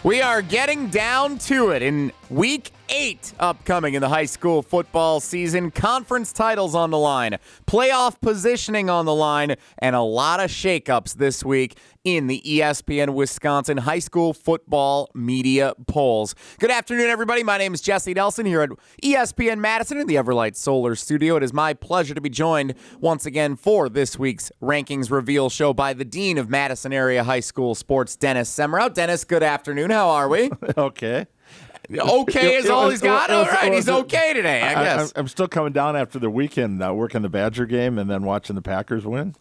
We are getting down to it in week 8 upcoming in the high school football season. Conference titles on the line, playoff positioning on the line, and a lot of shakeups this week in the ESPN Wisconsin High School Football Media Polls. Good afternoon, everybody. My name is Jesse Nelson here at ESPN Madison in the Everlight Solar Studio. It is my pleasure to be joined once again for this week's Rankings Reveal show by the Dean of Madison Area High School Sports, Dennis Semrau. Dennis, good afternoon. How are we? Okay. Okay is all he's got? All right, he's okay today, I guess. I'm still coming down after the weekend, working the Badger game and then watching the Packers win.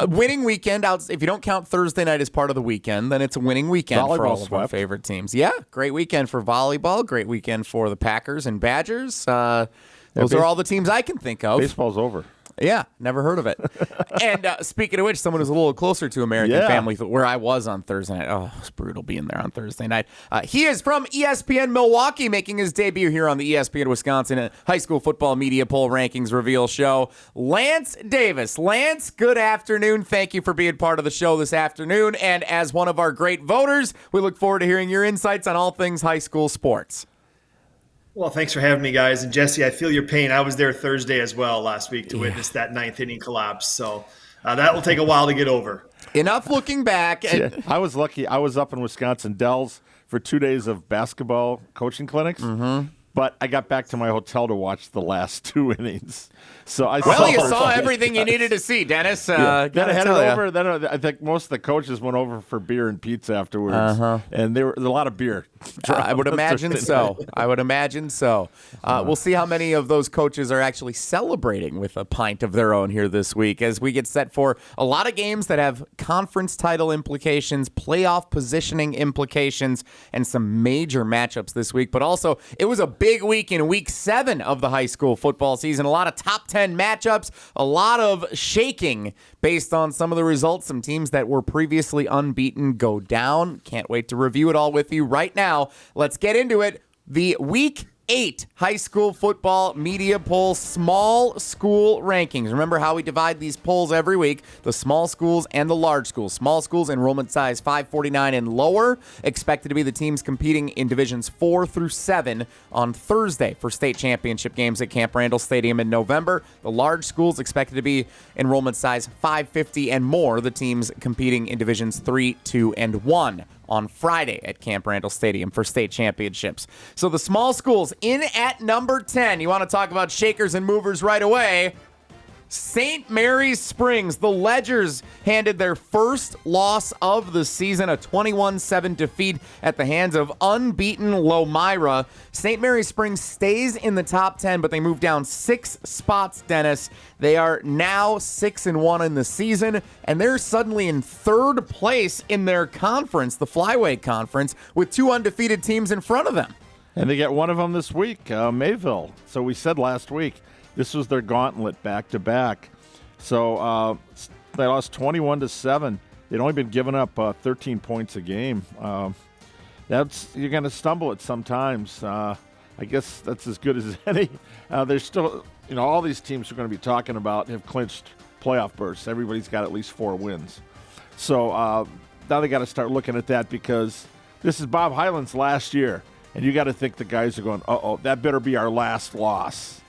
Winning weekend. If you don't count Thursday night as part of the weekend, then it's a winning weekend for all of our favorite teams. Yeah, great weekend for volleyball, great weekend for the Packers and Badgers. Those are all the teams I can think of. Baseball's over. Yeah, never heard of it. And speaking of which, someone who's a little closer to American Family, where I was on Thursday night. Oh, it's brutal being there on Thursday night. He is from ESPN Milwaukee, making his debut here on the ESPN Wisconsin High School Football Media Poll Rankings Reveal show. Lance Davis. Lance, good afternoon. Thank you for being part of the show this afternoon. And as one of our great voters, we look forward to hearing your insights on all things high school sports. Well, thanks for having me, guys. And Jesse, I feel your pain. I was there Thursday as well last week to witness that ninth inning collapse. So that will take a while to get over. Enough looking back. I was lucky. I was up in Wisconsin Dells for 2 days of basketball coaching clinics. Mm-hmm. But I got back to my hotel to watch the last 2 innings. So you saw everything you needed to see, Dennis. Then I headed over. Then I think most of the coaches went over for beer and pizza afterwards, and there was a lot of beer. I would imagine so. We'll see how many of those coaches are actually celebrating with a pint of their own here this week as we get set for a lot of games that have conference title implications, playoff positioning implications, and some major matchups this week. But also, it was a big week in week 7 of the high school football season. A lot of top 10 matchups, a lot of shaking based on some of the results. Some teams that were previously unbeaten go down. Can't wait to review it all with you right now. Let's get into it. The week 8 high school football media poll small school rankings. Remember how we divide these polls every week, the small schools and the large schools. Small schools, enrollment size 549 and lower, expected to be the teams competing in divisions 4 through 7 on Thursday for state championship games at Camp Randall Stadium in November. The large schools expected to be enrollment size 550 and more, the teams competing in divisions 3, 2, and 1 on Friday at Camp Randall Stadium for state championships. So the small schools in at number 10. You want to talk about shakers and movers right away? St. Mary's Springs, the Ledgers handed their first loss of the season, a 21-7 defeat at the hands of unbeaten Lomira. St. Mary's Springs stays in the top 10, but they move down 6 spots, Dennis. They are now 6-1 in the season, and they're suddenly in 3rd place in their conference, the Flyweight Conference, with 2 undefeated teams in front of them. And they get one of them this week, Mayville. So we said last week, this was their gauntlet back-to-back. So they lost 21-7. They'd only been giving up 13 points a game. You're going to stumble at sometimes. I guess that's as good as any. There's still, all these teams we're going to be talking about have clinched playoff berths. Everybody's got at least 4 wins. So now they got to start looking at that because this is Bob Hyland's last year. And you got to think the guys are going, that better be our last loss.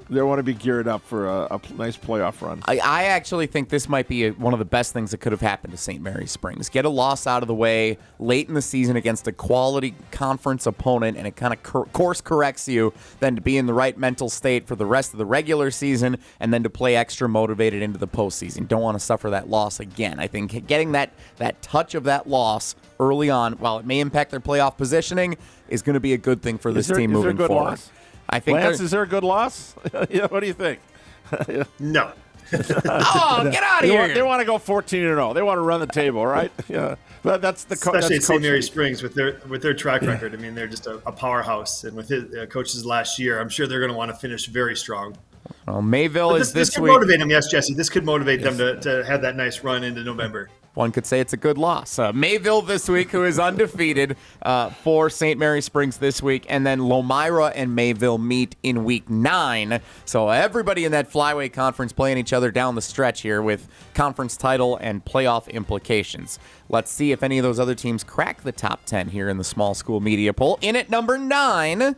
They want to be geared up for a nice playoff run. I actually think this might be one of the best things that could have happened to St. Mary's Springs. Get a loss out of the way late in the season against a quality conference opponent, and it kind of course corrects you then to be in the right mental state for the rest of the regular season and then to play extra motivated into the postseason. Don't want to suffer that loss again. I think getting that touch of that loss early on, while it may impact their playoff positioning, is going to be a good thing for this team moving forward. Loss? I think Lance, is there a good loss? What do you think? No. Get out of here. They want to go 14-0. They want to run the table, right? Yeah. But that's the especially at St. Mary's Springs with their track record. I mean, they're just a powerhouse, and with his coaches last year, I'm sure they're going to want to finish very strong. Well, Mayville is this could week. Motivate them, yes, Jesse. This could motivate them to have that nice run into November. One could say it's a good loss. Mayville this week, who is undefeated for St. Mary Springs this week, and then Lomira and Mayville meet in week 9. So everybody in that flyweight conference playing each other down the stretch here with conference title and playoff implications. Let's see if any of those other teams crack the top 10 here in the small school media poll. In at number 9,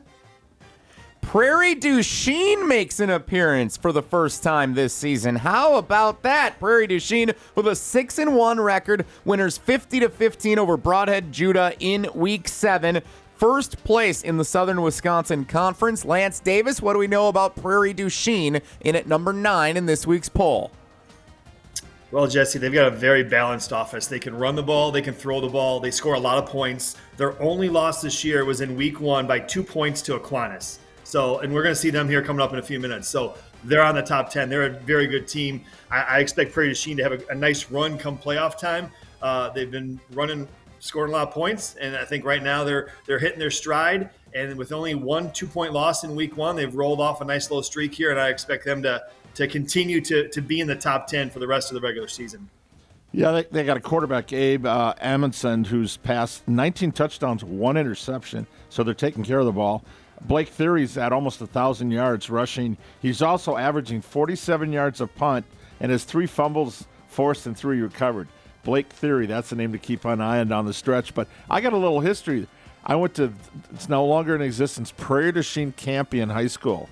Prairie du Chien makes an appearance for the first time this season. How about that? Prairie du Chien with a 6-1 record, winners 50-15 over Broadhead Judah in week 7. First place in the Southern Wisconsin Conference. Lance Davis, what do we know about Prairie du Chien in at number 9 in this week's poll? Well, Jesse, they've got a very balanced offense. They can run the ball, they can throw the ball, they score a lot of points. Their only loss this year was in week 1 by 2 points to Aquinas. So, and we're going to see them here coming up in a few minutes. So they're on the top 10. They're a very good team. I expect Prairie du Chien to have a nice run come playoff time. They've been scoring a lot of points, and I think right now they're hitting their stride. And with only 1 2-point loss in week 1, they've rolled off a nice little streak here, and I expect them to continue to be in the top 10 for the rest of the regular season. Yeah, they got a quarterback, Abe Amundsen, who's passed 19 touchdowns, 1 interception, so they're taking care of the ball. Blake Theory's at almost 1,000 yards rushing. He's also averaging 47 yards a punt and has 3 fumbles forced and 3 recovered. Blake Theory, that's the name to keep an eye on down the stretch. But I got a little history. I went to, it's no longer in existence, Prairie du Chien Campion High School.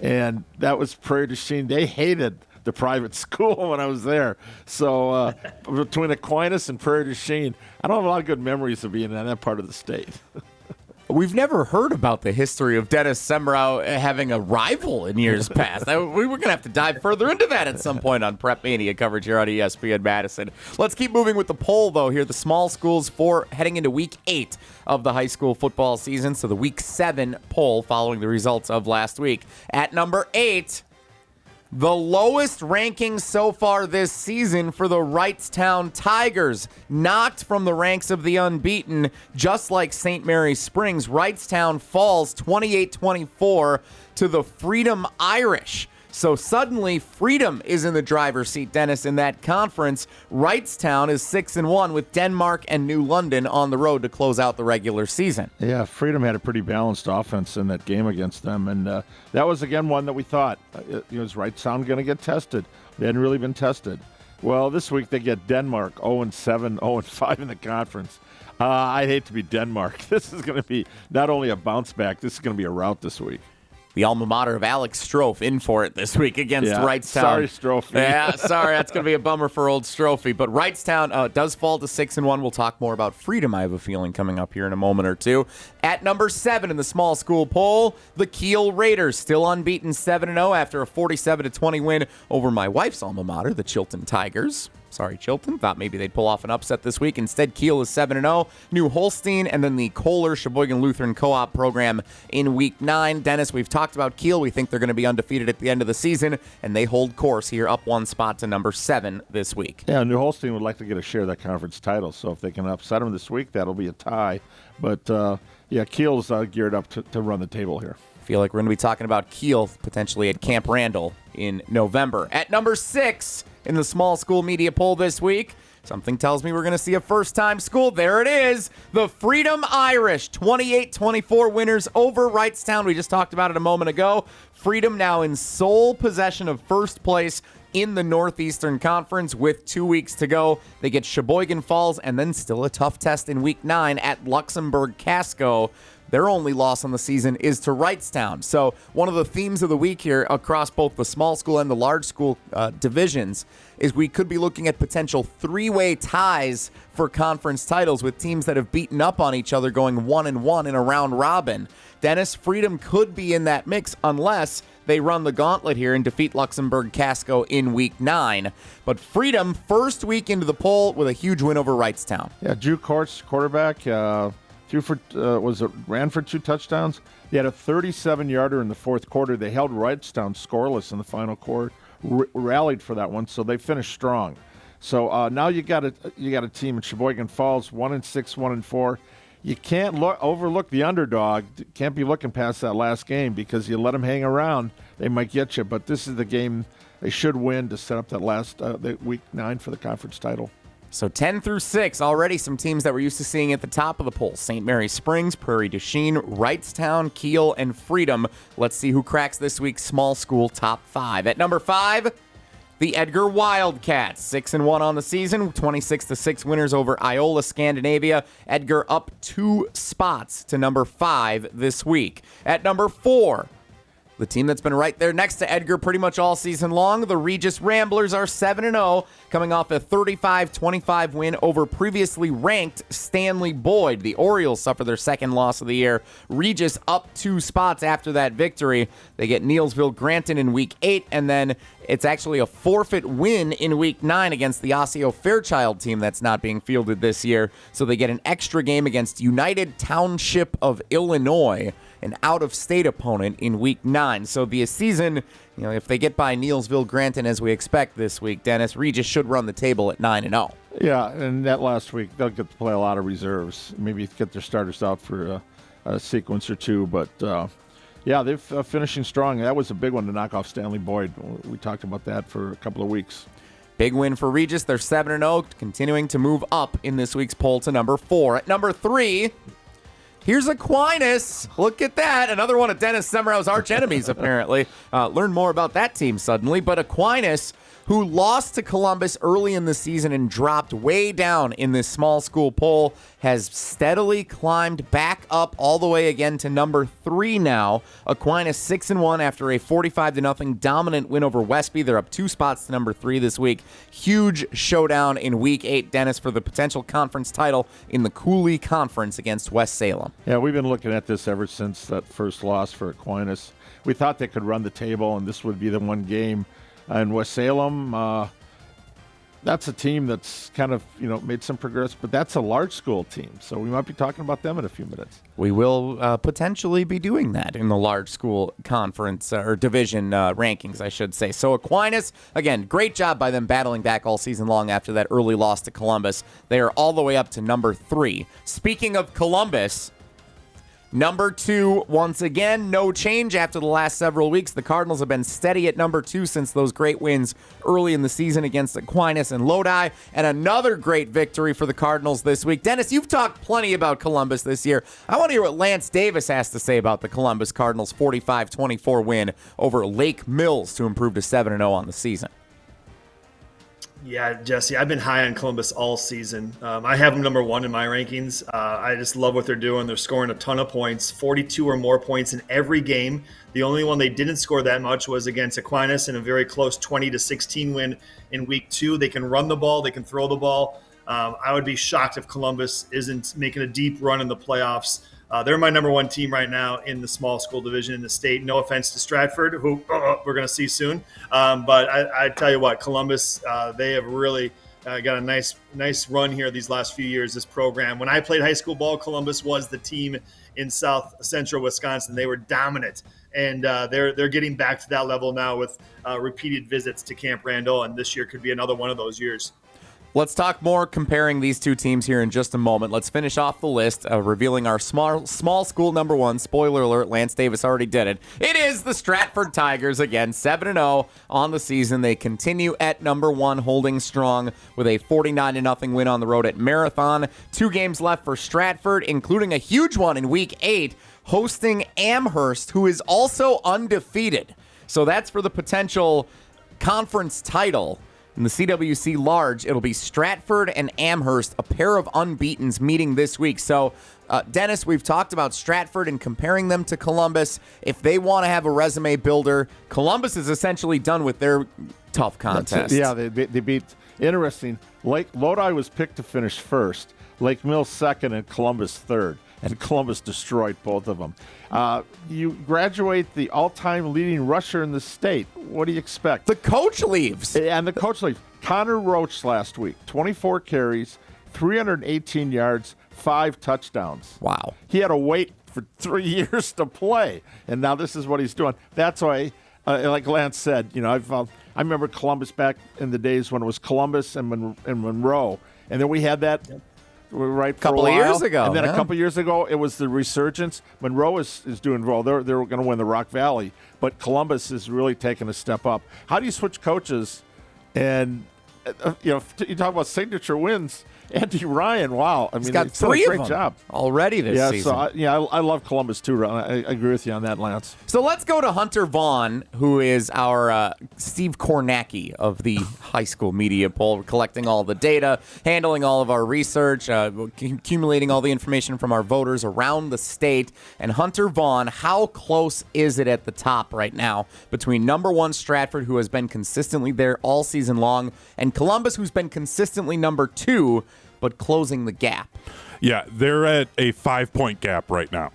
And that was Prairie du Chien. They hated the private school when I was there. So between Aquinas and Prairie du Chien, I don't have a lot of good memories of being in that part of the state. We've never heard about the history of Dennis Semrau having a rival in years past. We were going to have to dive further into that at some point on Prep Mania coverage here on ESPN Madison. Let's keep moving with the poll, though, here. The small schools for heading into week 8 of the high school football season. So the week 7 poll following the results of last week. At number 8, the lowest ranking so far this season for the Wrightstown Tigers. Knocked from the ranks of the unbeaten, just like St. Mary Springs. Wrightstown falls 28-24 to the Freedom Irish. So suddenly, Freedom is in the driver's seat, Dennis, in that conference. Wrightstown is 6-1 with Denmark and New London on the road to close out the regular season. Yeah, Freedom had a pretty balanced offense in that game against them, and that was, again, one that we thought, is Wrightstown going to get tested? They hadn't really been tested. Well, this week they get Denmark, 0-7, 0-5 in the conference. I'd hate to be Denmark. This is going to be not only a bounce back, this is going to be a rout this week. The alma mater of Alex Strofe in for it this week against Wrightstown. Sorry, Strofe. Yeah, sorry. That's going to be a bummer for old Strofe. But Wrightstown does fall to 6-1. We'll talk more about Freedom, I have a feeling, coming up here in a moment or two. At number 7 in the small school poll, the Kiel Raiders, still unbeaten 7-0 after a 47-20 win over my wife's alma mater, the Chilton Tigers. Sorry, Chilton. Thought maybe they'd pull off an upset this week. Instead, Kiel is 7-0. New Holstein, and then the Kohler Sheboygan Lutheran Co-op program in week 9. Dennis, we've talked about Kiel. We think they're going to be undefeated at the end of the season, and they hold course here up 1 spot to number 7 this week. Yeah, New Holstein would like to get a share of that conference title, so if they can upset them this week, that'll be a tie. But, Kiel's geared up to run the table here. I feel like we're going to be talking about Kiel potentially at Camp Randall in November. At number 6 in the small school media poll this week, something tells me we're going to see a first-time school. There it is. The Freedom Irish, 28-24 winners over Wrightstown. We just talked about it a moment ago. Freedom now in sole possession of first place in the Northeastern Conference with 2 weeks to go. They get Sheboygan Falls and then still a tough test in week 9 at Luxembourg Casco. Their only loss on the season is to Wrightstown. So one of the themes of the week here across both the small school and the large school divisions is we could be looking at potential 3-way ties for conference titles with teams that have beaten up on each other going 1-1 in a round robin. Dennis, Freedom could be in that mix unless they run the gauntlet here and defeat Luxembourg Casco in week 9. But Freedom, first week into the poll with a huge win over Wrightstown. Yeah, Drew Courts, quarterback, ran for 2 touchdowns. They had a 37-yarder in the fourth quarter. They held Wrightstown scoreless in the final quarter, rallied for that one, so they finished strong. So now you got a team in Sheboygan Falls, 1-6, 1-4. You can't overlook the underdog. Can't be looking past that last game because you let them hang around, they might get you. But this is the game they should win to set up that last week 9 for the conference title. So 10 through 6, already some teams that we're used to seeing at the top of the poll. St. Mary Springs, Prairie du Chien, Wrightstown, Kiel, and Freedom. Let's see who cracks this week's small school top 5. At number 5, the Edgar Wildcats, 6-1 on the season, 26-6 winners over Iola Scandinavia. Edgar up 2 spots to number 5 this week. At number 4, the team that's been right there next to Edgar pretty much all season long, the Regis Ramblers are 7-0, coming off a 35-25 win over previously ranked Stanley Boyd. The Orioles suffer their second loss of the year. Regis up 2 spots after that victory. They get Neilsville Granton in Week 8, and then it's actually a forfeit win in Week 9 against the Osseo Fairchild team that's not being fielded this year. So they get an extra game against United Township of Illinois, an out-of-state opponent, in Week 9. So the season, if they get by Neilsville Granton as we expect this week, Dennis, Regis should run the table at 9-0. Yeah, and that last week, they'll get to play a lot of reserves. Maybe get their starters out for a sequence or two. But, yeah, they're finishing strong. That was a big one to knock off Stanley Boyd. We talked about that for a couple of weeks. Big win for Regis. They're 7-0, continuing to move up in this week's poll to number 4. At number 3... here's Aquinas. Look at that. Another one of Dennis Semrau's arch enemies, apparently. Learn more about that team suddenly. But Aquinas, who lost to Columbus early in the season and dropped way down in this small school poll, has steadily climbed back up all the way again to number 3 now. Aquinas 6-1 after a 45-0 dominant win over Westby. They're up 2 spots to number 3 this week. Huge showdown in Week 8, Dennis, for the potential conference title in the Cooley Conference against West Salem. Yeah, we've been looking at this ever since that first loss for Aquinas. We thought they could run the table, and this would be the one game. And West Salem, that's a team that's kind of, made some progress, but that's a large school team. So we might be talking about them in a few minutes. We will potentially be doing that in the large school conference or division rankings, I should say. So Aquinas, again, great job by them battling back all season long after that early loss to Columbus. They are all the way up to number 3. Speaking of Columbus, number 2, once again, no change after the last several weeks. The Cardinals have been steady at number 2 since those great wins early in the season against Aquinas and Lodi, and another great victory for the Cardinals this week. Dennis, you've talked plenty about Columbus this year. I want to hear what Lance Davis has to say about the Columbus Cardinals' 45-24 win over Lake Mills to improve to 7-0 on the season. Yeah, Jesse, I've been high on Columbus all season. I have them number 1 in my rankings. I just love what they're doing. They're scoring a ton of points, 42 or more points in every game. The only one they didn't score that much was against Aquinas in a very close 20-16 win in Week 2. They can run the ball. They can throw the ball. I would be shocked if Columbus isn't making a deep run in the playoffs. They're my number 1 team right now in the small school division in the state. No offense to Stratford, who we're going to see soon. But I tell you what, Columbus, they have really got a nice run here these last few years, this program. When I played high school ball, Columbus was the team in south central Wisconsin. They were dominant. And they're getting back to that level now with repeated visits to Camp Randall. And this year could be another one of those years. Let's talk more comparing these two teams here in just a moment. Let's finish off the list, revealing our small school number 1. Spoiler alert, Lance Davis already did it. It is the Stratford Tigers again, 7-0 on the season. They continue at number 1, holding strong with a 49-0 win on the road at Marathon. 2 games left for Stratford, including a huge one in Week 8, hosting Amherst, who is also undefeated. So that's for the potential conference title. In the CWC Large, it'll be Stratford and Amherst, a pair of unbeatens meeting this week. So, Dennis, we've talked about Stratford and comparing them to Columbus. If they want to have a resume builder, Columbus is essentially done with their tough contest. Yeah, they beat. Interesting. Lodi was picked to finish first, Lake Mills second, and Columbus third. And Columbus destroyed both of them. You graduate the all-time leading rusher in the state. What do you expect? The coach leaves. And the coach leaves. Connor Roach last week, 24 carries, 318 yards, 5 touchdowns. Wow. He had to wait for 3 years to play, and now this is what he's doing. That's why, like Lance said, I remember Columbus back in the days when it was Columbus and Monroe, and then we had that. Right, couple of years ago. And then a couple of years ago, it was the resurgence. Monroe is doing well. They're going to win the Rock Valley, but Columbus is really taking a step up. How do you switch coaches and you talk about signature wins. Andy Ryan, wow. I mean, he's got done a 3 great of them job already this season. So I love Columbus too, Ron. I agree with you on that, Lance. So let's go to Hunter Vaughn, who is our Steve Kornacki of the high school media poll, collecting all the data, handling all of our research, accumulating all the information from our voters around the state. And Hunter Vaughn, how close is it at the top right now between number 1 Stratford, who has been consistently there all season long, and Columbus, who's been consistently number 2, but closing the gap? Yeah, they're at a 5-point gap right now.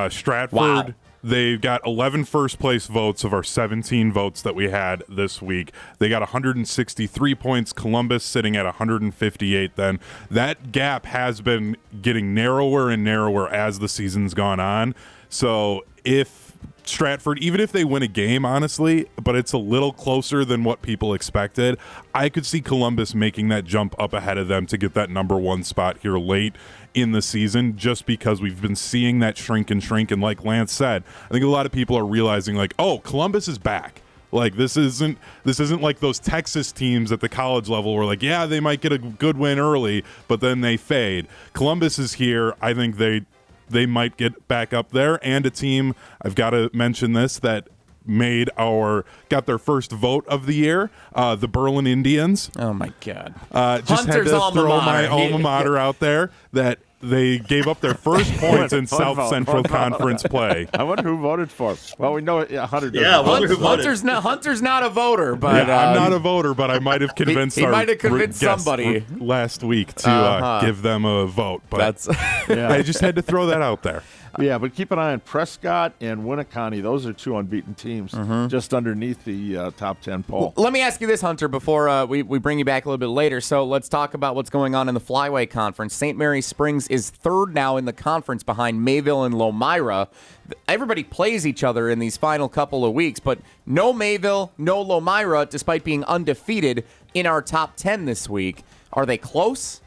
Stratford, wow. They've got 11 first-place votes of our 17 votes that we had this week. They got 163 points. Columbus sitting at 158 then. That gap has been getting narrower and narrower as the season's gone on. So if Stratford, even if they win a game, honestly, but it's a little closer than what people expected, I could see Columbus making that jump up ahead of them to get that number 1 spot here late in the season, just because we've been seeing that shrink. And like Lance said, I think a lot of people are realizing, like, oh, Columbus is back. Like, this isn't like those Texas teams at the college level where, like, yeah, they might get a good win early, but then they fade. Columbus is here. I think they might get back up there, and a team, I've got to mention this, that got their first vote of the year, the Berlin Indians. Oh my God! Just had to throw my alma mater out there that they gave up their first points in South Central Conference play. I wonder who voted for him. Well, we know Hunter doesn't. Yeah, I wonder who voted. Hunter's not a voter, but yeah, I'm not a voter, but I might have convinced he might have convinced somebody last week to give them a vote. But I just had to throw that out there. Yeah, but keep an eye on Prescott and Winneconne. Those are 2 unbeaten teams just underneath the top 10 poll. Let me ask you this, Hunter, before we bring you back a little bit later. So let's talk about what's going on in the Flyway Conference. St. Mary Springs is 3rd now in the conference behind Mayville and Lomira. Everybody plays each other in these final couple of weeks, but no Mayville, no Lomira, despite being undefeated in our top 10 this week. Are they close?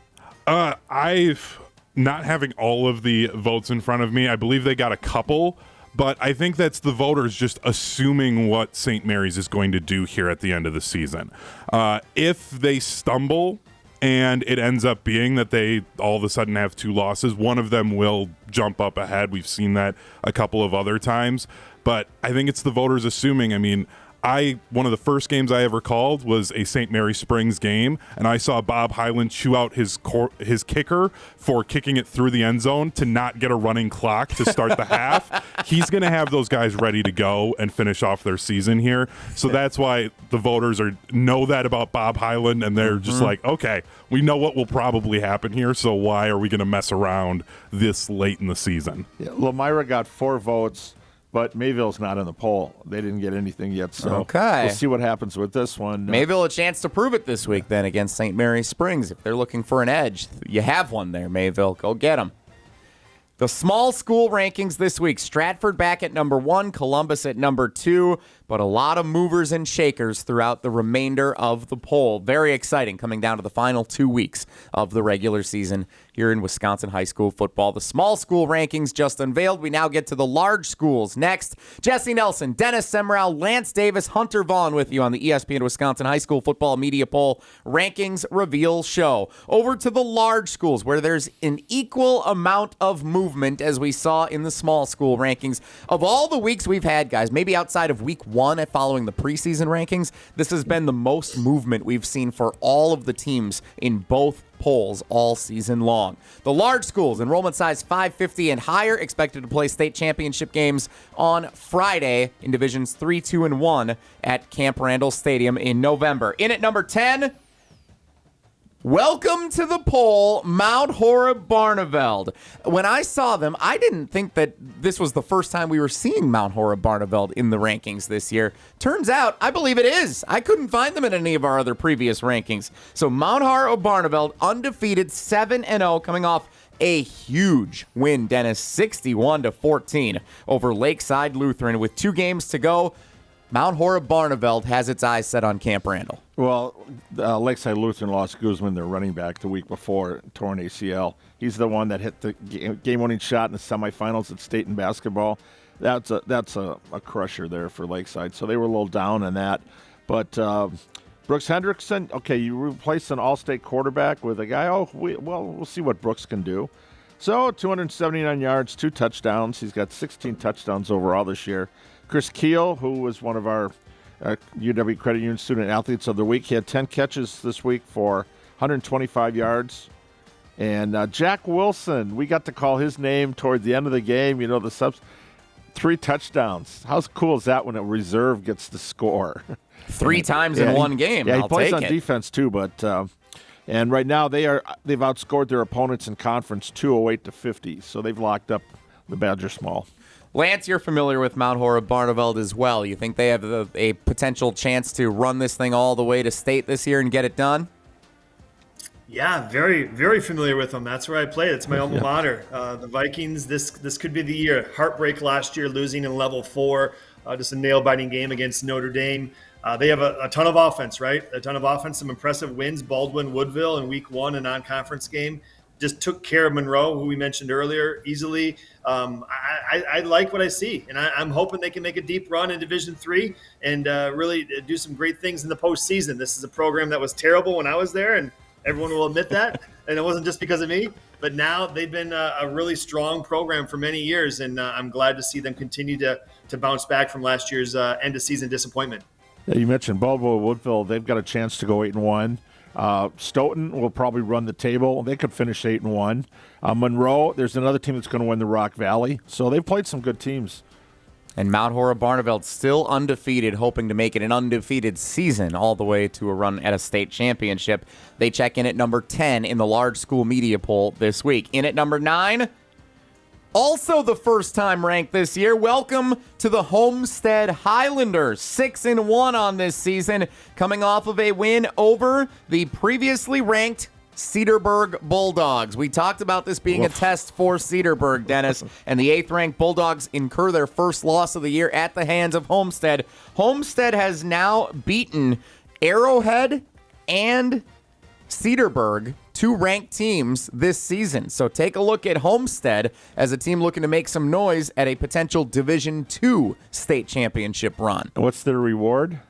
Not having all of the votes in front of me, I believe they got a couple, but I think that's the voters just assuming what St. Mary's is going to do here at the end of the season. If they stumble and it ends up being that they all of a sudden have 2 losses, one of them will jump up ahead. We've seen that a couple of other times, but I think it's the voters assuming. I mean, one of the first games I ever called was a St. Mary Springs game, and I saw Bob Hyland chew out his kicker for kicking it through the end zone to not get a running clock to start the half. He's going to have those guys ready to go and finish off their season here. So that's why the voters know that about Bob Hyland, and they're just like, okay, we know what will probably happen here, so why are we going to mess around this late in the season? Yeah, Lomira got 4 votes. But Mayville's not in the poll. They didn't get anything yet, so we'll see what happens with this one. Mayville a chance to prove it this week then against St. Mary Springs. If they're looking for an edge, you have one there, Mayville. Go get them. The small school rankings this week. Stratford back at number 1, Columbus at number 2, but a lot of movers and shakers throughout the remainder of the poll. Very exciting coming down to the final 2 weeks of the regular season here in Wisconsin high school football. The small school rankings just unveiled. We now get to the large schools next. Jesse Nelson, Dennis Semrau, Lance Davis, Hunter Vaughn with you on the ESPN Wisconsin High School Football Media Poll Rankings Reveal Show. Over to the large schools where there's an equal amount of movement as we saw in the small school rankings. Of all the weeks we've had, guys, maybe outside of week 1 following the preseason rankings, this has been the most movement we've seen for all of the teams in both polls all season long. The large schools, enrollment size 550 and higher, expected to play state championship games on Friday in divisions 3, 2, and 1 at Camp Randall Stadium in November. In at number 10, welcome to the poll, Mount Horeb Barneveld. When I saw them, I didn't think that this was the first time we were seeing Mount Horeb Barneveld in the rankings this year. Turns out, I believe it is. I couldn't find them in any of our other previous rankings. So Mount Horeb Barneveld, undefeated 7-0, coming off a huge win, Dennis, 61-14 over Lakeside Lutheran with 2 games to go. Mount Horeb Barneveld has its eyes set on Camp Randall. Well, Lakeside Lutheran lost Guzman, their running back, the week before, torn ACL. He's the one that hit the game-winning shot in the semifinals at state in basketball. That's a crusher there for Lakeside. So they were a little down on that. But Brooks Hendrickson, okay, you replace an all-state quarterback with a guy. We'll see what Brooks can do. So 279 yards, 2 touchdowns. He's got 16 touchdowns overall this year. Chris Keel, who was one of our UW Credit Union Student Athletes of the Week, he had 10 catches this week for 125 yards. And Jack Wilson, we got to call his name toward the end of the game. You know, the subs, 3 touchdowns. How cool is that when a reserve gets to score? 3 times in one game. Yeah, I'll he plays take on it. defense too, but and right now they've outscored their opponents in conference 208-50, so they've locked up the Badger Small. Lance, you're familiar with Mount Horeb Barneveld as well. You think they have a potential chance to run this thing all the way to state this year and get it done? Yeah, very, very familiar with them. That's where I played. It's my alma mater. The Vikings, this could be the year. Heartbreak last year, losing in level 4. Just a nail-biting game against Notre Dame. They have a ton of offense, right? A ton of offense, some impressive wins. Baldwin, Woodville in week 1, a non-conference game. Just took care of Monroe, who we mentioned earlier, easily. I like what I see, and I'm hoping they can make a deep run in Division III and really do some great things in the postseason. This is a program that was terrible when I was there, and everyone will admit that, and it wasn't just because of me. But now they've been a really strong program for many years, and I'm glad to see them continue to bounce back from last year's end-of-season disappointment. Yeah, you mentioned Baldwin, Woodville. They've got a chance to go 8-1. Stoughton will probably run the table. They could finish 8-1. Monroe, there's another team that's going to win the Rock Valley. So they've played some good teams. And Mount Horeb Barneveld still undefeated, hoping to make it an undefeated season all the way to a run at a state championship. They check in at number 10 in the large school media poll this week. In at number 9, also the first time ranked this year. Welcome to the Homestead Highlanders. 6-1 on this season, coming off of a win over the previously ranked Cedarburg Bulldogs. We talked about this being a test for Cedarburg, Dennis, and the 8th-ranked Bulldogs incur their first loss of the year at the hands of Homestead. Homestead has now beaten Arrowhead and Cedarburg, 2 ranked teams this season. So take a look at Homestead as a team looking to make some noise at a potential Division II state championship run. What's their reward?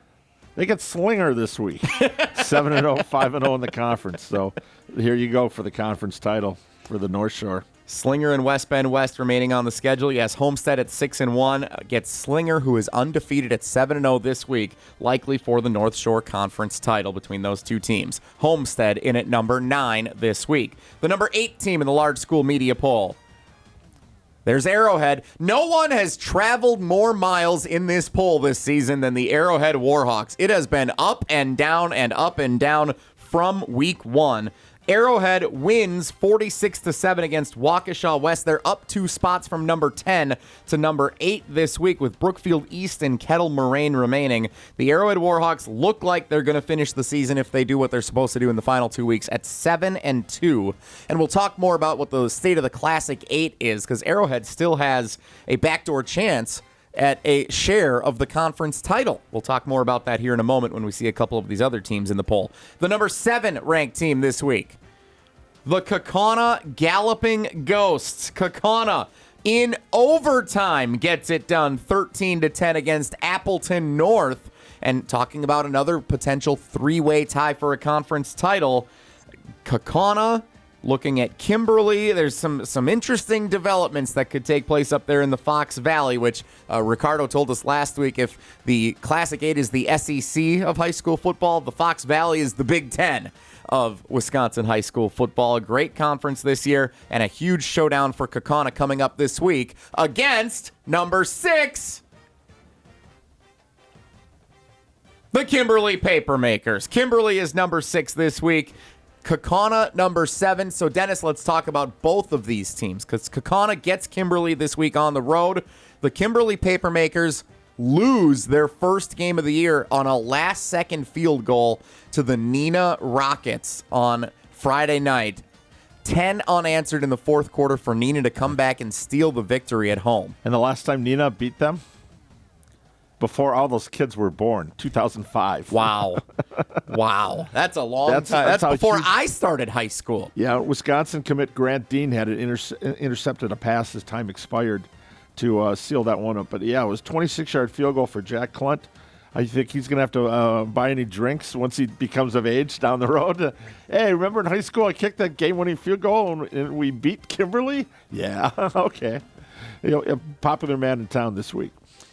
They get Slinger this week. 7-0, 5-0 in the conference. So here you go for the conference title for the North Shore. Slinger and West Bend West remaining on the schedule. Yes, Homestead at 6-1 gets Slinger, who is undefeated at 7-0 this week, likely for the North Shore Conference title between those 2 teams. Homestead in at number 9 this week. The number 8 team in the large school media poll. There's Arrowhead. No one has traveled more miles in this poll this season than the Arrowhead Warhawks. It has been up and down and up and down from week 1. Arrowhead wins 46-7 against Waukesha West. They're up 2 spots from number 10 to number 8 this week with Brookfield East and Kettle Moraine remaining. The Arrowhead Warhawks look like they're going to finish the season if they do what they're supposed to do in the final 2 weeks at 7-2. And we'll talk more about what the state of the Classic 8 is because Arrowhead still has a backdoor chance at a share of the conference title. We'll talk more about that here in a moment when we see a couple of these other teams in the poll. The number 7 ranked team this week, the Kaukauna Galloping Ghosts. Kaukauna in overtime gets it done 13-10 against Appleton North. And talking about another potential 3-way tie for a conference title, Kaukauna looking at Kimberly. There's some interesting developments that could take place up there in the Fox Valley, which Ricardo told us last week if the Classic 8 is the SEC of high school football, the Fox Valley is the Big Ten of Wisconsin high school football. A great conference this year and a huge showdown for Kaukauna coming up this week against number 6, the Kimberly Papermakers. Kimberly is number 6 this week. Kaukauna number 7. So, Dennis, let's talk about both of these teams because Kaukauna gets Kimberly this week on the road. The Kimberly Papermakers lose their first game of the year on a last-second field goal to the Neenah Rockets on Friday night. 10 unanswered in the fourth quarter for Neenah to come back and steal the victory at home. And the last time Neenah beat them? Before all those kids were born, 2005. Wow. Wow. That's a long time. That's before I started high school. Yeah, Wisconsin commit Grant Dean had intercepted a pass as time expired to seal that one up. But, yeah, it was 26-yard field goal for Jack Clunt. I think he's going to have to buy any drinks once he becomes of age down the road. Hey, remember in high school I kicked that game-winning field goal and we beat Kimberly? Yeah, okay. A popular man in town this week.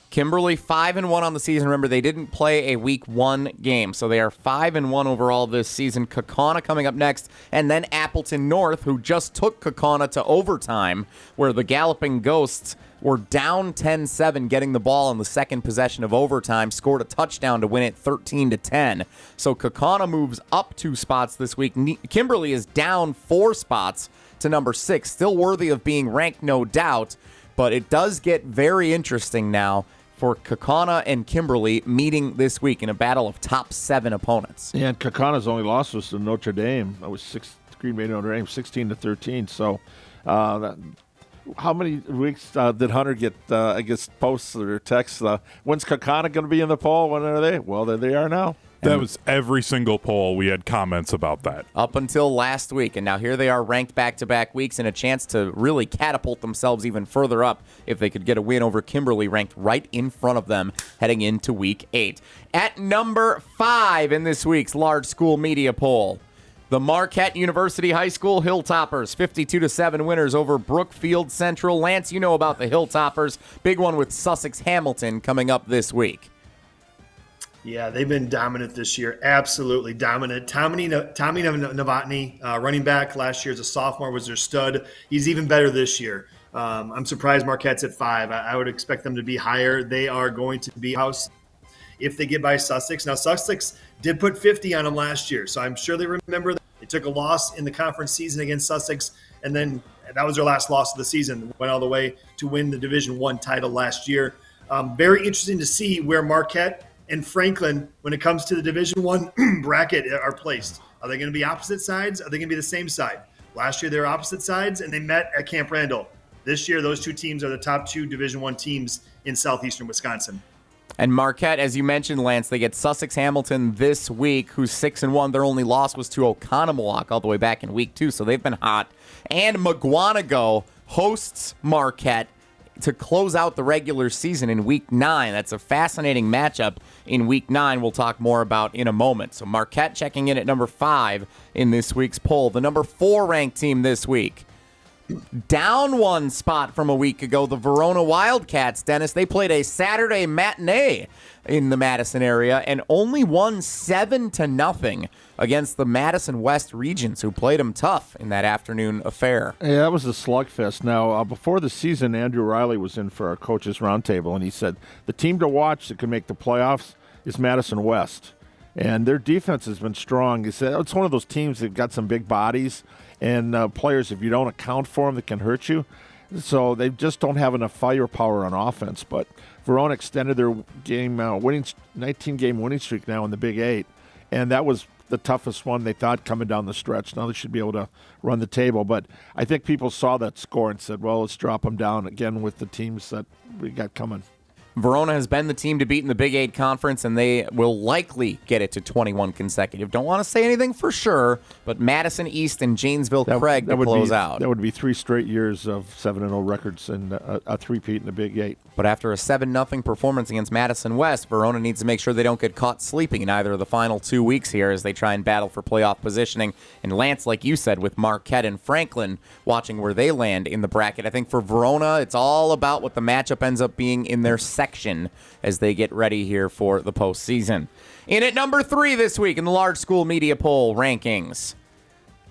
Kimberly 5-1 on the season. Remember, they didn't play a week 1 game, so they are 5-1 overall this season. Kaukauna coming up next, and then Appleton North, who just took Kaukauna to overtime, where the Galloping Ghosts were down 10-7, getting the ball in the second possession of overtime, scored a touchdown to win it 13-10. So Kaukauna moves up 2 spots this week. Kimberly is down 4 spots to number 6, still worthy of being ranked, no doubt, but it does get very interesting now for Kaukauna and Kimberly meeting this week in a battle of top 7 opponents. Yeah, and Kaukana's only loss was to Notre Dame. That was Green Bay Notre Dame, 16-13. So, how many weeks did Hunter get? I guess posts or texts. When's Kaukauna going to be in the poll? When are they? Well, there they are now. That was every single poll. We had comments about that. Up until last week, and now here they are ranked back-to-back weeks and a chance to really catapult themselves even further up if they could get a win over Kimberly, ranked right in front of them heading into Week 8. At number 5 in this week's Large School Media Poll, the Marquette University High School Hilltoppers, 52-7 winners over Brookfield Central. Lance, you know about the Hilltoppers. Big one with Sussex Hamilton coming up this week. Yeah, they've been dominant this year. Absolutely dominant. Tommy Novotny, running back last year as a sophomore, was their stud. He's even better this year. I'm surprised Marquette's at 5. I would expect them to be higher. They are going to be house if they get by Sussex. Now, Sussex did put 50 on them last year, so I'm sure they remember that. They took a loss in the conference season against Sussex, and then that was their last loss of the season. Went all the way to win the Division I title last year. Very interesting to see where Marquette and Franklin, when it comes to the Division I bracket, are placed. Are they going to be opposite sides? Are they going to be the same side? Last year, they were opposite sides, and they met at Camp Randall. This year, those 2 teams are the top 2 Division I teams in southeastern Wisconsin. And Marquette, as you mentioned, Lance, they get Sussex Hamilton this week, who's 6-1. Their only loss was to Oconomowoc all the way back in Week 2, so they've been hot. And McGuanago hosts Marquette to close out the regular season in Week 9. That's a fascinating matchup in Week 9 we'll talk more about in a moment. So Marquette checking in at number 5 in this week's poll. The number 4 ranked team this week, down 1 spot from a week ago, the Verona Wildcats. Dennis, they played a Saturday matinee in the Madison area and only won 7-0 against the Madison West Regents, who played them tough in that afternoon affair. Yeah, that was a slugfest. Now, before the season, Andrew Riley was in for our coaches' roundtable, and he said the team to watch that can make the playoffs is Madison West. And their defense has been strong. He said it's one of those teams that got some big bodies and players, if you don't account for them, that can hurt you. So they just don't have enough firepower on offense. But Verona extended their game 19-game winning streak now in the Big 8, and that was the toughest one they thought coming down the stretch. Now they should be able to run the table. But I think people saw that score and said, well, let's drop them down again with the teams that we got coming. Verona has been the team to beat in the Big 8 Conference, and they will likely get it to 21 consecutive. Don't want to say anything for sure, but Madison East and Janesville Craig to close out. That would be 3 straight years of 7-0 records and a three-peat in the Big 8. But after a 7-0 performance against Madison West, Verona needs to make sure they don't get caught sleeping in either of the final 2 weeks here as they try and battle for playoff positioning. And Lance, like you said, with Marquette and Franklin watching where they land in the bracket, I think for Verona, it's all about what the matchup ends up being in their section as they get ready here for the postseason. In at number 3 this week in the Large School Media Poll rankings,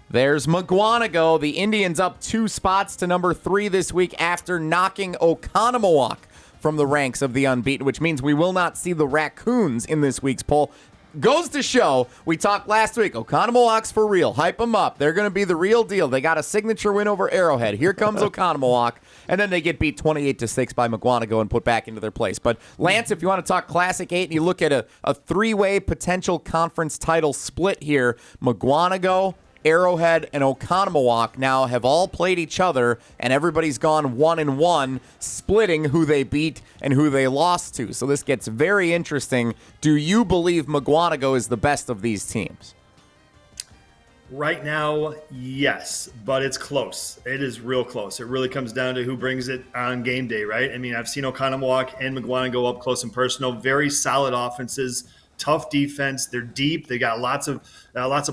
there's McGuanago. The Indians up 2 spots to number 3 this week after knocking Oconomowoc from the ranks of the unbeaten, which means we will not see the Raccoons in this week's poll. Goes to show, we talked last week, Oconomowoc's for real. Hype them up. They're going to be the real deal. They got a signature win over Arrowhead. Here comes Oconomowoc. And then they get beat 28-6 by McGuanago and put back into their place. But Lance, if you want to talk Classic 8 and you look at a 3-way potential conference title split here, McGuanago, Arrowhead, and Oconomowoc now have all played each other, and everybody's gone 1-1, splitting who they beat and who they lost to. So this gets very interesting. Do you believe McGuanago is the best of these teams? Right now, yes, but it's close. It is real close. It really comes down to who brings it on game day, right? I mean, I've seen Oconomowoc and McGuana go up close and personal. Very solid offenses, tough defense. They're deep. They got lots of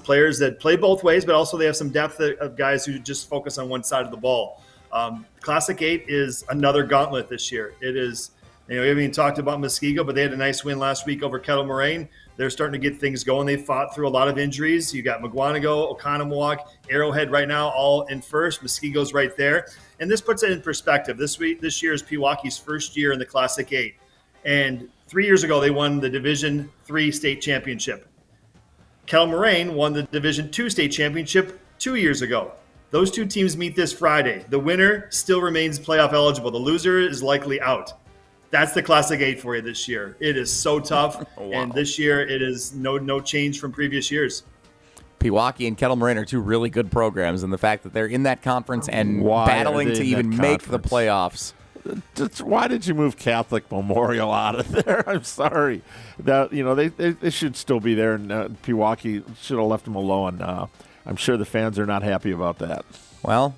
players that play both ways, but also they have some depth of guys who just focus on one side of the ball. Classic 8 is another gauntlet this year. It is. We haven't even talked about Muskego, but they had a nice win last week over Kettle Moraine. They're starting to get things going. They fought through a lot of injuries. You got McGuanago, Oconomowoc, Arrowhead right now, all in first. Muskego's right there. And this puts it in perspective. This year is Pewaukee's first year in the Classic 8. And 3 years ago, they won the Division III state championship. Kettle Moraine won the Division II state championship 2 years ago. Those two teams meet this Friday. The winner still remains playoff eligible. The loser is likely out. That's the Classic 8 for you this year. It is so tough, Wow. And this year it is no change from previous years. Pewaukee and Kettle Moraine are two really good programs, and the fact that they're in that conference and Why battling are they to in even that make the conference? playoffs. Why did you move Catholic Memorial out of there? I'm sorry. They should still be there, and Pewaukee should have left them alone. I'm sure the fans are not happy about that. Well,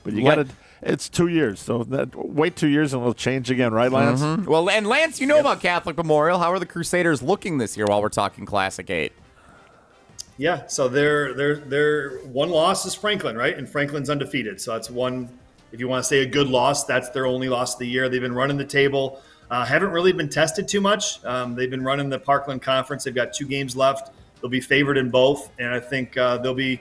But you got to. It's 2 years, so wait 2 years and it'll change again, right, Lance? Mm-hmm. Well, and Lance, you know about Catholic Memorial. How are the Crusaders looking this year while we're talking Classic 8? Yeah, so their one loss is Franklin, right? And Franklin's undefeated. So that's one, if you want to say a good loss, that's their only loss of the year. They've been running the table. Haven't really been tested too much. They've been running the Parkland Conference. They've got 2 games left. They'll be favored in both, and I think they'll be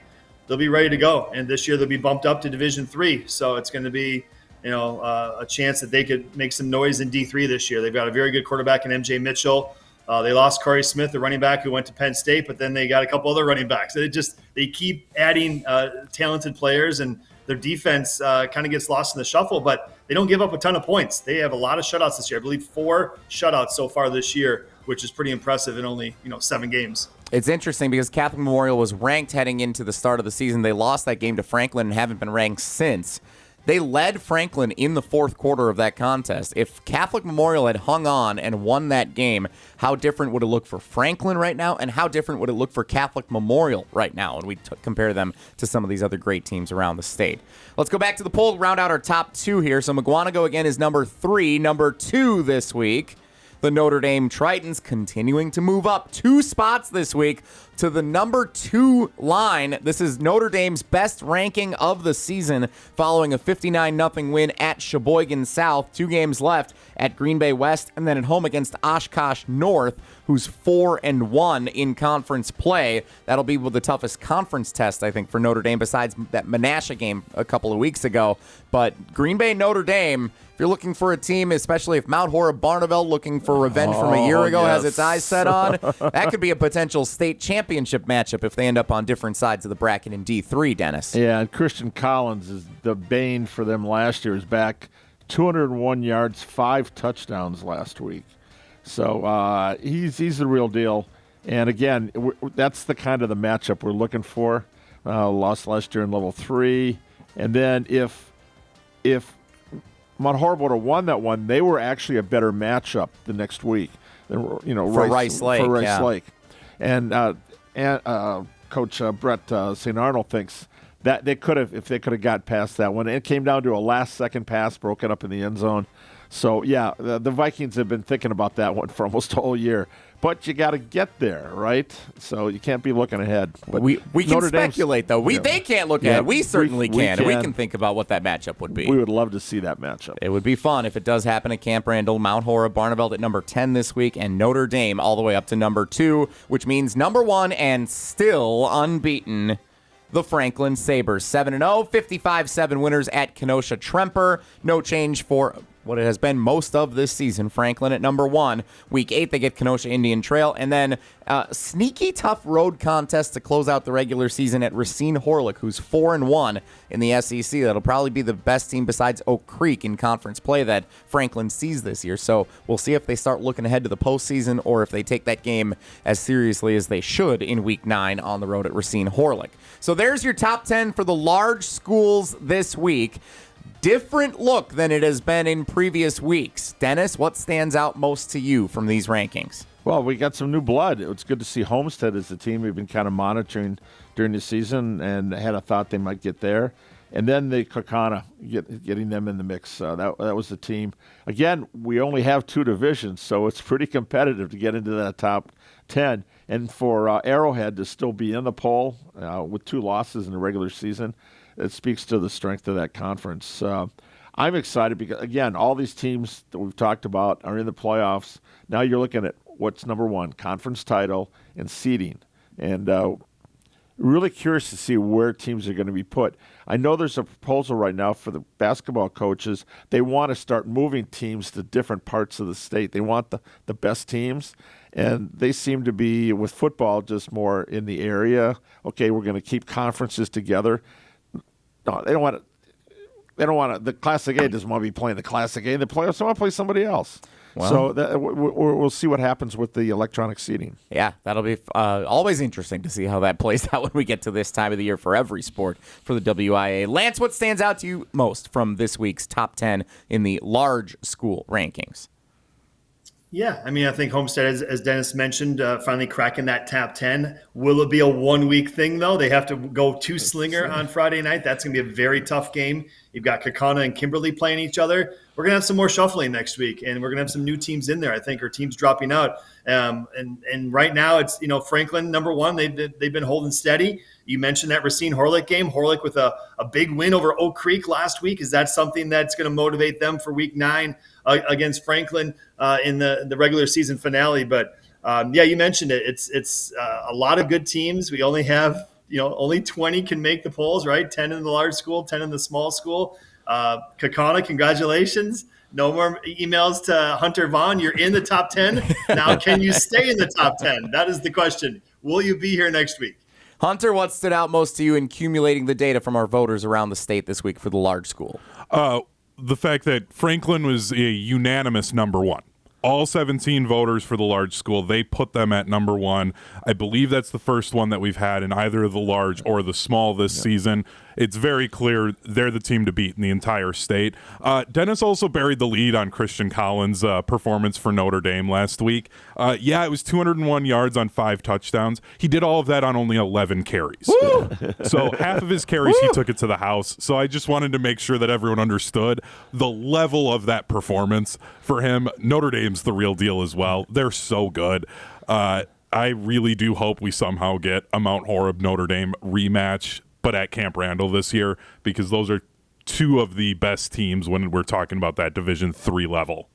ready to go. And this year they'll be bumped up to Division III. So it's going to be, a chance that they could make some noise in D3 this year. They've got a very good quarterback in MJ Mitchell. They lost Corey Smith, the running back who went to Penn State, but then they got a couple other running backs. They keep adding talented players, and their defense kind of gets lost in the shuffle, but they don't give up a ton of points. They have a lot of shutouts this year. I believe 4 shutouts so far this year, which is pretty impressive in only 7 games. It's interesting because Catholic Memorial was ranked heading into the start of the season. They lost that game to Franklin and haven't been ranked since. They led Franklin in the fourth quarter of that contest. If Catholic Memorial had hung on and won that game, how different would it look for Franklin right now, and how different would it look for Catholic Memorial right now? And we compare them to some of these other great teams around the state. Let's go back to the poll, round out our top 2 here. So McGuanago again is number 3, number 2 this week. The Notre Dame Tritons continuing to move up 2 spots this week to the number 2 line. This is Notre Dame's best ranking of the season following a 59-0 win at Sheboygan South. 2 games left at Green Bay West and then at home against Oshkosh North, who's 4-1 in conference play. That'll be the toughest conference test, I think, for Notre Dame besides that Menasha game a couple of weeks ago. But Green Bay, Notre Dame, if you're looking for a team, especially if Mount Horeb Barneveld, looking for revenge from a year ago, has its eyes set on, that could be a potential state championship matchup if they end up on different sides of the bracket in D3, Dennis. Yeah, and Christian Collins is the bane for them last year. Is back 201 yards, 5 touchdowns last week. So he's the real deal. And again, that's the kind of the matchup we're looking for. Lost last year in level 3. And then if Mount Horeb would have won that one, they were actually a better matchup the next week. For Rice Lake. And Coach Brett St. Arnold thinks that they could have, if they could have got past that one. It came down to a last-second pass, broke it up in the end zone. So, yeah, the Vikings have been thinking about that one for almost a whole year. But you got to get there, right? So you can't be looking ahead. But we can speculate, though. They can't look ahead. We certainly can. And we can think about what that matchup would be. We would love to see that matchup. It would be fun if it does happen at Camp Randall. Mount Horeb, Barneveld at number 10 this week, and Notre Dame all the way up to number 2, which means number 1 and still unbeaten, the Franklin Sabres. 7-0, 55-7 winners at Kenosha Tremper. No change for what it has been most of this season. Franklin at number 1. Week 8, they get Kenosha Indian Trail. And then sneaky tough road contest to close out the regular season at Racine Horlick, who's 4-1 in the SEC. That'll probably be the best team besides Oak Creek in conference play that Franklin sees this year. So we'll see if they start looking ahead to the postseason or if they take that game as seriously as they should in Week 9 on the road at Racine Horlick. So there's your top 10 for the large schools this week. Different look than it has been in previous weeks. Dennis, what stands out most to you from these rankings? Well, we got some new blood. It's good to see Homestead as a team we've been kind of monitoring during the season and had a thought they might get there. And then the Kakana, getting them in the mix. That was the team. Again, we only have 2 divisions, so it's pretty competitive to get into that top 10. And for Arrowhead to still be in the poll with 2 losses in the regular season, it speaks to the strength of that conference. I'm excited because, again, all these teams that we've talked about are in the playoffs. Now you're looking at what's number 1, conference title and seeding. And really curious to see where teams are going to be put. I know there's a proposal right now for the basketball coaches. They want to start moving teams to different parts of the state. They want the best teams, and they seem to be, with football, just more in the area. Okay, we're going to keep conferences together. No, they don't want to. They don't want to. The Classic A doesn't want to be playing the Classic A. The playoffs want to play somebody else. Well, so we'll see what happens with the electronic seating. Yeah, that'll be always interesting to see how that plays out when we get to this time of the year for every sport for the WIA. Lance, what stands out to you most from this week's top 10 in the large school rankings? Yeah, I mean, I think Homestead, as Dennis mentioned, finally cracking that top 10. Will it be a 1-week thing, though? They have to go to Slinger on Friday night. That's going to be a very tough game. You've got Kakana and Kimberly playing each other. We're going to have some more shuffling next week, and we're going to have some new teams in there, I think, or teams dropping out. And right now it's, Franklin, number 1. They've been holding steady. You mentioned that Racine-Horlick game. Horlick with a big win over Oak Creek last week. Is that something that's going to motivate them for week 9 against Franklin in the regular season finale? But, you mentioned it. It's a lot of good teams. We only have, only 20 can make the polls, right? 10 in the large school, 10 in the small school. Kakana, congratulations. No more emails to Hunter Vaughn. You're in the top 10. Now, can you stay in the top 10? That is the question. Will you be here next week? Hunter, what stood out most to you in accumulating the data from our voters around the state this week for the large school? The fact that Franklin was a unanimous number 1. All 17 voters for the large school, they put them at number 1. I believe that's the first one that we've had in either the large or the small this season. It's very clear they're the team to beat in the entire state. Dennis also buried the lead on Christian Collins' performance for Notre Dame last week. It was 201 yards on 5 touchdowns. He did all of that on only 11 carries. So half of his carries, he took it to the house. So I just wanted to make sure that everyone understood the level of that performance for him. Notre Dame's the real deal as well. They're so good. I really do hope we somehow get a Mount Horeb Notre Dame rematch, but at Camp Randall this year, because those are 2 of the best teams when we're talking about that Division III level.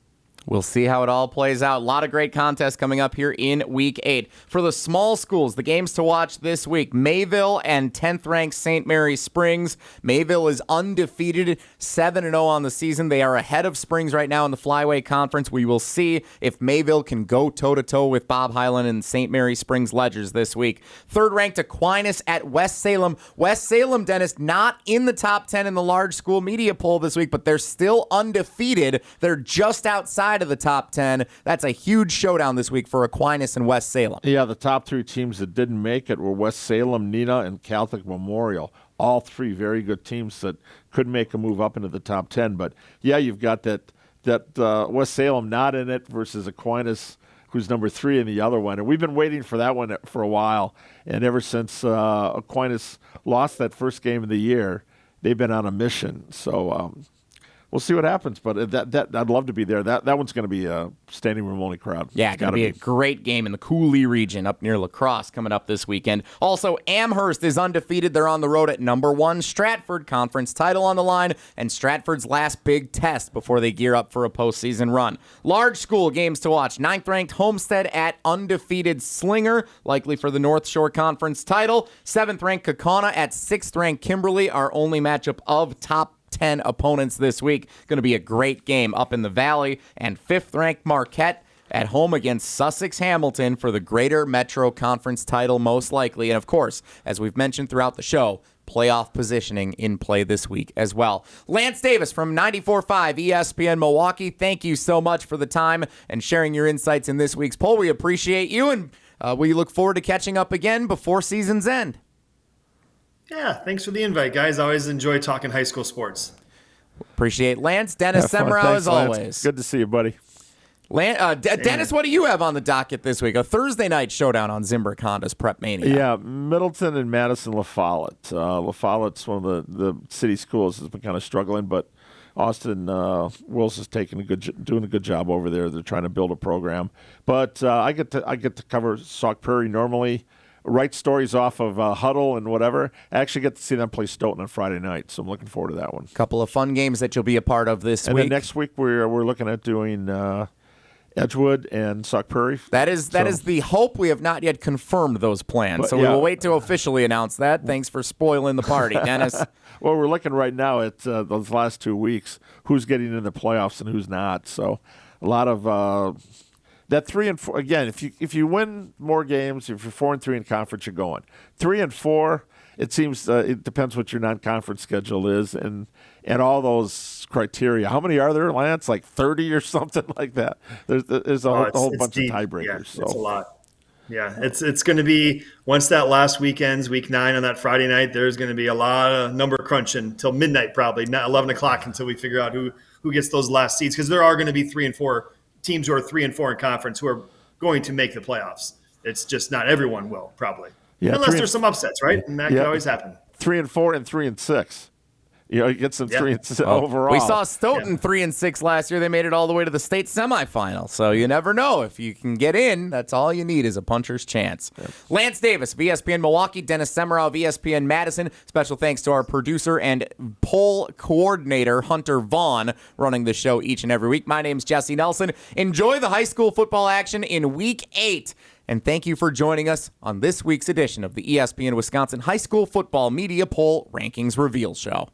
We'll see how it all plays out. A lot of great contests coming up here in Week 8. For the small schools, the games to watch this week, Mayville and 10th-ranked St. Mary Springs. Mayville is undefeated, 7-0 on the season. They are ahead of Springs right now in the Flyway Conference. We will see if Mayville can go toe-to-toe with Bob Hyland and St. Mary Springs Ledgers this week. 3rd-ranked Aquinas at West Salem. West Salem, Dennis, not in the top 10 in the large school media poll this week, but they're still undefeated. They're just outside of the top 10. That's a huge showdown this week for Aquinas and West Salem. Yeah, the top 3 teams that didn't make it were West Salem, Neenah, and Catholic Memorial. All 3 very good teams that could make a move up into the top 10. But yeah, you've got that West Salem not in it versus Aquinas, who's number 3 in the other one. And we've been waiting for that one for a while. And ever since Aquinas lost that first game of the year, they've been on a mission. So we'll see what happens, but that I'd love to be there. That one's going to be a standing room only crowd. Yeah, it's going to be a great game in the Cooley region up near La Crosse coming up this weekend. Also, Amherst is undefeated. They're on the road at number 1. Stratford, conference title on the line, and Stratford's last big test before they gear up for a postseason run. Large school games to watch. 9th-ranked Homestead at undefeated Slinger, likely for the North Shore Conference title. 7th-ranked Kakana at 6th-ranked Kimberly, our only matchup of top 10 opponents this week. Going to be a great game up in the Valley. And 5th-ranked Marquette at home against Sussex Hamilton for the Greater Metro Conference title, most likely. And of course, as we've mentioned throughout the show, playoff positioning in play this week as well. Lance Davis from 94.5 ESPN Milwaukee, thank you so much for the time and sharing your insights in this week's poll. We appreciate you, and we look forward to catching up again before season's end. Yeah, thanks for the invite, guys. I always enjoy talking high school sports. Appreciate Lance. Dennis Semrau, as always. Good to see you, buddy. Dennis, what do you have on the docket this week? A Thursday night showdown on Zimbrick Honda's Prep Mania. Yeah, Middleton and Madison La Follette. La Follette's one of the city schools has been kind of struggling, but Austin Wills is doing a good job over there. They're trying to build a program, but I get to cover Sauk Prairie normally. Write stories off of Huddle and whatever. I actually get to see them play Stoughton on Friday night, so I'm looking forward to that one. Couple of fun games that you'll be a part of this week. And then next week we're looking at doing Edgewood and Sauk Prairie. That is the hope. We have not yet confirmed those plans, so we will wait to officially announce that. Thanks for spoiling the party, Dennis. Well, we're looking right now at those last 2 weeks, who's getting in the playoffs and who's not. So a lot of that 3 and 4. Again, if you win more games, if you're 4-3 in conference, you're going 3 and 4. It seems it depends what your non-conference schedule is and all those criteria. How many are there, Lance? Like 30 or something like that. There's a whole bunch deep. of tiebreakers. Yeah, so. it's a lot. Yeah, it's going to be, once that last weekend's week 9 on that Friday night, there's going to be a lot of number crunching till midnight, probably not 11 o'clock, until we figure out who gets those last seeds, because there are going to be 3 and 4 teams who are 3 and 4 in conference who are going to make the playoffs. It's just not everyone will, probably. Yeah, unless there's some upsets, right? And that could always happen. 3 and 4 and 3 and 6. You know, you get some 3 and 6 overall. We saw Stoughton 3 and 6 last year. They made it all the way to the state semifinal. So you never know. If you can get in, that's all you need is a puncher's chance. Yep. Lance Davis of ESPN Milwaukee, Dennis Semrau of ESPN Madison. Special thanks to our producer and poll coordinator, Hunter Vaughn, running the show each and every week. My name's Jesse Nelson. Enjoy the high school football action in Week 8. And thank you for joining us on this week's edition of the ESPN Wisconsin High School Football Media Poll Rankings Reveal Show.